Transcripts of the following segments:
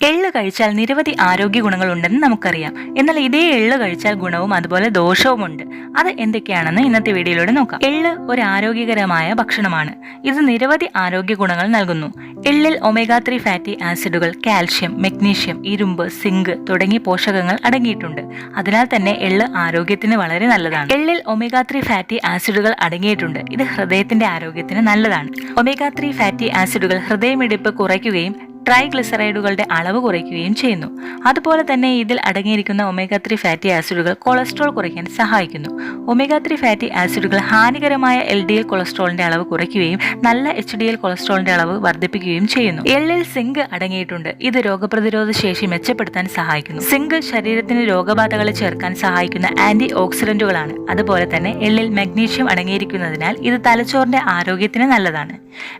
എള്ള് കഴിച്ചാൽ നിരവധി ആരോഗ്യ ഗുണങ്ങളുണ്ടെന്ന് നമുക്കറിയാം. എന്നാൽ ഇതേ എള്ള് കഴിച്ചാൽ ഗുണവും അതുപോലെ ദോഷവുമുണ്ട്. അത് എന്തൊക്കെയാണെന്ന് ഇന്നത്തെ വീഡിയോയിലൂടെ നോക്കാം. എള്ള് ഒരു ആരോഗ്യകരമായ ഭക്ഷണമാണ്. ഇത് നിരവധി ആരോഗ്യ ഗുണങ്ങൾ നൽകുന്നു. എള്ളിൽ ഒമേഗ 3 ഫാറ്റി ആസിഡുകൾ, കാൽഷ്യം, മഗ്നീഷ്യം, ഇരുമ്പ്, സിങ്ക് തുടങ്ങിയ പോഷകങ്ങൾ അടങ്ങിയിട്ടുണ്ട്. അതിനാൽ തന്നെ എള്ള് ആരോഗ്യത്തിന് വളരെ നല്ലതാണ്. എള്ളിൽ ഒമേഗ 3 ഫാറ്റി ആസിഡുകൾ അടങ്ങിയിട്ടുണ്ട്. ഇത് ഹൃദയത്തിന്റെ ആരോഗ്യത്തിന് നല്ലതാണ്. ഒമേഗ 3 ഫാറ്റി ആസിഡുകൾ ഹൃദയമിടിപ്പ് കുറയ്ക്കുകയും ട്രൈഗ്ലിസറൈഡുകളുടെ അളവ് കുറയ്ക്കുകയും ചെയ്യുന്നു. അതുപോലെ തന്നെ ഇതിൽ അടങ്ങിയിരിക്കുന്ന ഒമേഗ 3 ഫാറ്റി ആസിഡുകൾ കൊളസ്ട്രോൾ കുറയ്ക്കാൻ സഹായിക്കുന്നു. ഒമേഗ 3 ഫാറ്റി ആസിഡുകൾ ഹാനികരമായ LDL കൊളസ്ട്രോളിന്റെ അളവ് കുറയ്ക്കുകയും നല്ല HDL കൊളസ്ട്രോളിന്റെ അളവ് വർദ്ധിപ്പിക്കുകയും ചെയ്യുന്നു. എള്ളിൽ സിങ്ക് അടങ്ങിയിട്ടുണ്ട്. ഇത് രോഗപ്രതിരോധ ശേഷി മെച്ചപ്പെടുത്താൻ സഹായിക്കുന്നു. സിങ്ക് ശരീരത്തിന് രോഗബാധകളെ ചെറുക്കാൻ സഹായിക്കുന്ന ആന്റി ഓക്സിഡന്റുകളാണ്. അതുപോലെ തന്നെ എള്ളിൽ മഗ്നീഷ്യം അടങ്ങിയിരിക്കുന്നതിനാൽ ഇത് തലച്ചോറിന്റെ ആരോഗ്യത്തിന് നല്ലതാണ്.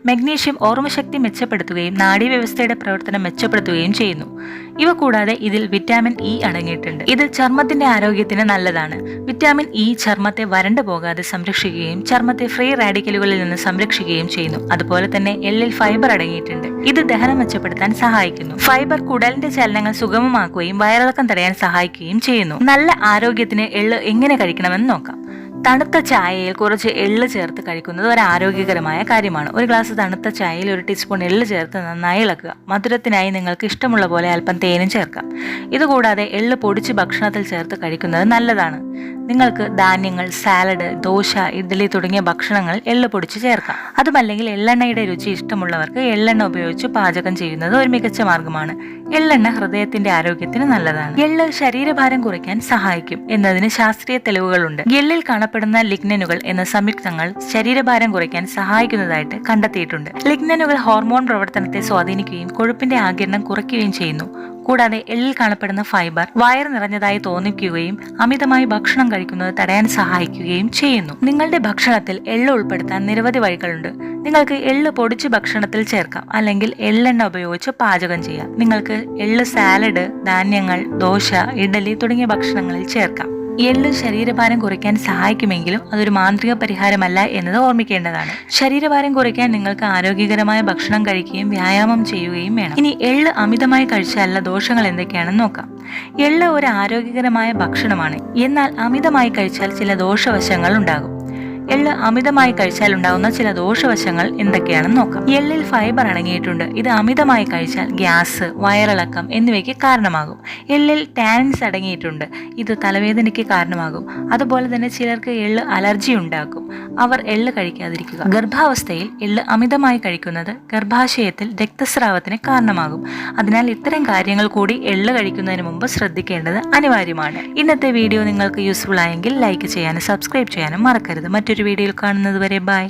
മഗ്നീഷ്യം ഓർമ്മശക്തി മെച്ചപ്പെടുത്തുകയും നാഡീവ്യവസ്ഥയുടെ പ്രവർത്തനം മെച്ചപ്പെടുത്തുകയും ചെയ്യുന്നു. ഇവ കൂടാതെ ഇതിൽ വിറ്റാമിൻ ഇ അടങ്ങിയിട്ടുണ്ട്. ഇത് ചർമ്മത്തിന്റെ ആരോഗ്യത്തിന് നല്ലതാണ്. വിറ്റാമിൻ ഇ ചർമ്മത്തെ വരണ്ടു പോകാതെ സംരക്ഷിക്കുകയും ചർമ്മത്തെ ഫ്രീ റാഡിക്കലുകളിൽ നിന്ന് സംരക്ഷിക്കുകയും ചെയ്യുന്നു. അതുപോലെ തന്നെ എള്ളിൽ ഫൈബർ അടങ്ങിയിട്ടുണ്ട്. ഇത് ദഹനം മെച്ചപ്പെടുത്താൻ സഹായിക്കുന്നു. ഫൈബർ കുടലിന്റെ ചലനങ്ങൾ സുഗമമാക്കുകയും വയറിളക്കം തടയാൻ സഹായിക്കുകയും ചെയ്യുന്നു. നല്ല ആരോഗ്യത്തിന് എള്ള് എങ്ങനെ കഴിക്കണമെന്ന് നോക്കാം. തണുത്ത ചായയിൽ കുറച്ച് എള്ള് ചേർത്ത് കഴിക്കുന്നത് ഒരു ആരോഗ്യകരമായ കാര്യമാണ്. ഒരു ഗ്ലാസ് തണുത്ത ചായയിൽ 1 ടീസ്പൂൺ എള്ള് ചേർത്ത് നന്നായി ഇളക്കുക. മധുരത്തിനായി നിങ്ങൾക്ക് ഇഷ്ടമുള്ള പോലെ അല്പം തേനും ചേർക്കാം. ഇതുകൂടാതെ എള്ള് പൊടിച്ച് ഭക്ഷണത്തിൽ ചേർത്ത് കഴിക്കുന്നത് നല്ലതാണ്. നിങ്ങൾക്ക് ധാന്യങ്ങൾ, സാലഡ്, ദോശ, ഇഡ്ഡലി തുടങ്ങിയ ഭക്ഷണങ്ങൾ എള്ള് പൊടിച്ച് ചേർക്കാം. അതുമല്ലെങ്കിൽ എള്ളെണ്ണയുടെ രുചി ഇഷ്ടമുള്ളവർക്ക് എള്ളെണ്ണ ഉപയോഗിച്ച് പാചകം ചെയ്യുന്നത് ഒരു മികച്ച മാർഗമാണ്. എള്ളെണ്ണ ഹൃദയത്തിന്റെ ആരോഗ്യത്തിന് നല്ലതാണ്. എള്ള് ശരീരഭാരം കുറയ്ക്കാൻ സഹായിക്കും എന്നതിന് ശാസ്ത്രീയ തെളിവുകളുണ്ട്. എള്ളിൽ കാണപ്പെടുന്ന ലിഗ്നനുകൾ എന്ന സംയുക്തങ്ങൾ ശരീരഭാരം കുറയ്ക്കാൻ സഹായിക്കുന്നതായിട്ട് കണ്ടെത്തിയിട്ടുണ്ട്. ലിഗ്നനുകൾ ഹോർമോൺ പ്രവർത്തനത്തെ സ്വാധീനിക്കുകയും കൊഴുപ്പിന്റെ ആഗിരണം കുറയ്ക്കുകയും ചെയ്യുന്നു. കൂടാതെ എള്ളിൽ കാണപ്പെടുന്ന ഫൈബർ വയർ നിറഞ്ഞതായി തോന്നിക്കുകയും അമിതമായി ഭക്ഷണം കഴിക്കുന്നത് തടയാൻ സഹായിക്കുകയും ചെയ്യുന്നു. നിങ്ങളുടെ ഭക്ഷണത്തിൽ എള്ള് ഉൾപ്പെടുത്താൻ നിരവധി വഴികളുണ്ട്. നിങ്ങൾക്ക് എള്ള് പൊടിച്ച് ഭക്ഷണത്തിൽ ചേർക്കാം, അല്ലെങ്കിൽ എള്ളെണ്ണ ഉപയോഗിച്ച് പാചകം ചെയ്യാം. നിങ്ങൾക്ക് എള്ള് സാലഡ്, ധാന്യങ്ങൾ, ദോശ, ഇഡ്ഡലി തുടങ്ങിയ ഭക്ഷണങ്ങളിൽ ചേർക്കാം. എള്ള് ശരീരഭാരം കുറയ്ക്കാൻ സഹായിക്കുമെങ്കിലും അതൊരു മാന്ത്രിക പരിഹാരമല്ല എന്നത് ഓർമ്മിക്കേണ്ടതാണ്. ശരീരഭാരം കുറയ്ക്കാൻ നിങ്ങൾക്ക് ആരോഗ്യകരമായ ഭക്ഷണം കഴിക്കുകയും വ്യായാമം ചെയ്യുകയും വേണം. ഇനി എള്ള് അമിതമായി കഴിച്ചാലുള്ള ദോഷങ്ങൾ എന്തൊക്കെയാണെന്ന് നോക്കാം. എള്ള് ഒരു ആരോഗ്യകരമായ ഭക്ഷണമാണ്. എന്നാൽ അമിതമായി കഴിച്ചാൽ ചില ദോഷവശങ്ങൾ ഉണ്ടാകും. എള്ള് അമിതമായി കഴിച്ചാൽ ഉണ്ടാകുന്ന ചില ദോഷവശങ്ങൾ എന്തൊക്കെയാണെന്ന് നോക്കാം. എള്ളിൽ ഫൈബർ അടങ്ങിയിട്ടുണ്ട്. ഇത് അമിതമായി കഴിച്ചാൽ ഗ്യാസ്, വയറിളക്കം എന്നിവയ്ക്ക് കാരണമാകും. എള്ളിൽ ടാനിൻസ് അടങ്ങിയിട്ടുണ്ട്. ഇത് തലവേദനയ്ക്ക് കാരണമാകും. അതുപോലെ തന്നെ ചിലർക്ക് എള്ള് അലർജി ഉണ്ടാക്കും. അവർ എള്ള് കഴിക്കാതിരിക്കുക. ഗർഭാവസ്ഥയിൽ എള്ള് അമിതമായി കഴിക്കുന്നത് ഗർഭാശയത്തിൽ രക്തസ്രാവത്തിന് കാരണമാകും. അതിനാൽ ഇത്തരം കാര്യങ്ങൾ കൂടി എള്ള് കഴിക്കുന്നതിന് മുമ്പ് ശ്രദ്ധിക്കേണ്ടത് അനിവാര്യമാണ്. ഇന്നത്തെ വീഡിയോ നിങ്ങൾക്ക് യൂസ്ഫുൾ ആയെങ്കിൽ ലൈക്ക് ചെയ്യാനും സബ്സ്ക്രൈബ് ചെയ്യാനും മറക്കരുത്. മറ്റൊരു വീഡിയോയിൽ കാണുന്നത് വരെ ബൈ.